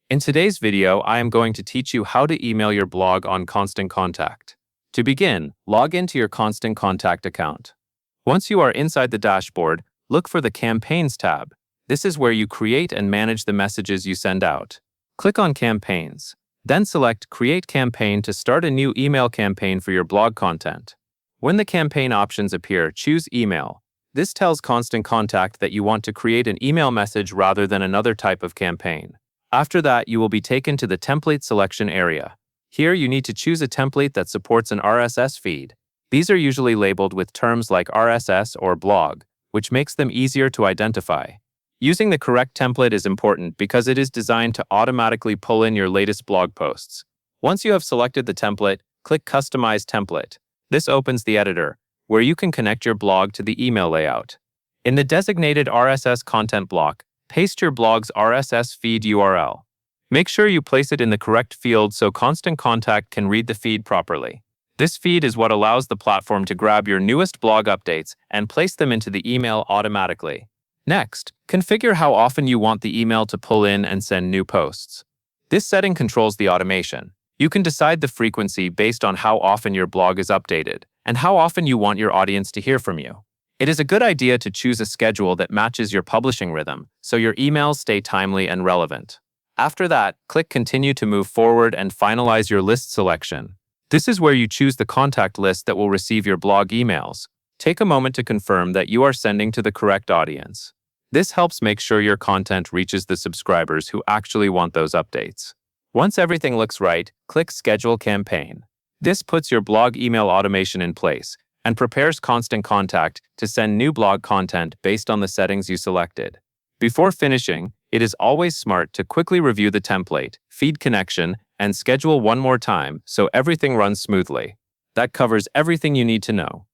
In today's video, I am going to teach you how to email your blog on Constant Contact. To begin, log into your Constant Contact account. Once you are inside the dashboard, look for the Campaigns tab. This is where you create and manage the messages you send out. Click on Campaigns. Then select Create Campaign to start a new email campaign for your blog content. When the campaign options appear, choose Email. This tells Constant Contact that you want to create an email message rather than another type of campaign. After that, you will be taken to the Template selection area. Here, you need to choose a template that supports an RSS feed. These are usually labeled with terms like RSS or blog, which makes them easier to identify. Using the correct template is important because it is designed to automatically pull in your latest blog posts. Once you have selected the template, click Customize Template. This opens the editor, where you can connect your blog to the email layout. In the designated RSS content block, paste your blog's RSS feed URL. Make sure you place it in the correct field so Constant Contact can read the feed properly. This feed is what allows the platform to grab your newest blog updates and place them into the email automatically. Next, configure how often you want the email to pull in and send new posts. This setting controls the automation. You can decide the frequency based on how often your blog is updated and how often you want your audience to hear from you. It is a good idea to choose a schedule that matches your publishing rhythm so your emails stay timely and relevant. After that, click Continue to move forward and finalize your list selection. This is where you choose the contact list that will receive your blog emails. Take a moment to confirm that you are sending to the correct audience. This helps make sure your content reaches the subscribers who actually want those updates. Once everything looks right, click Schedule Campaign. This puts your blog email automation in place and prepares Constant Contact to send new blog content based on the settings you selected. Before finishing, it is always smart to quickly review the template, feed connection, and schedule one more time so everything runs smoothly. That covers everything you need to know.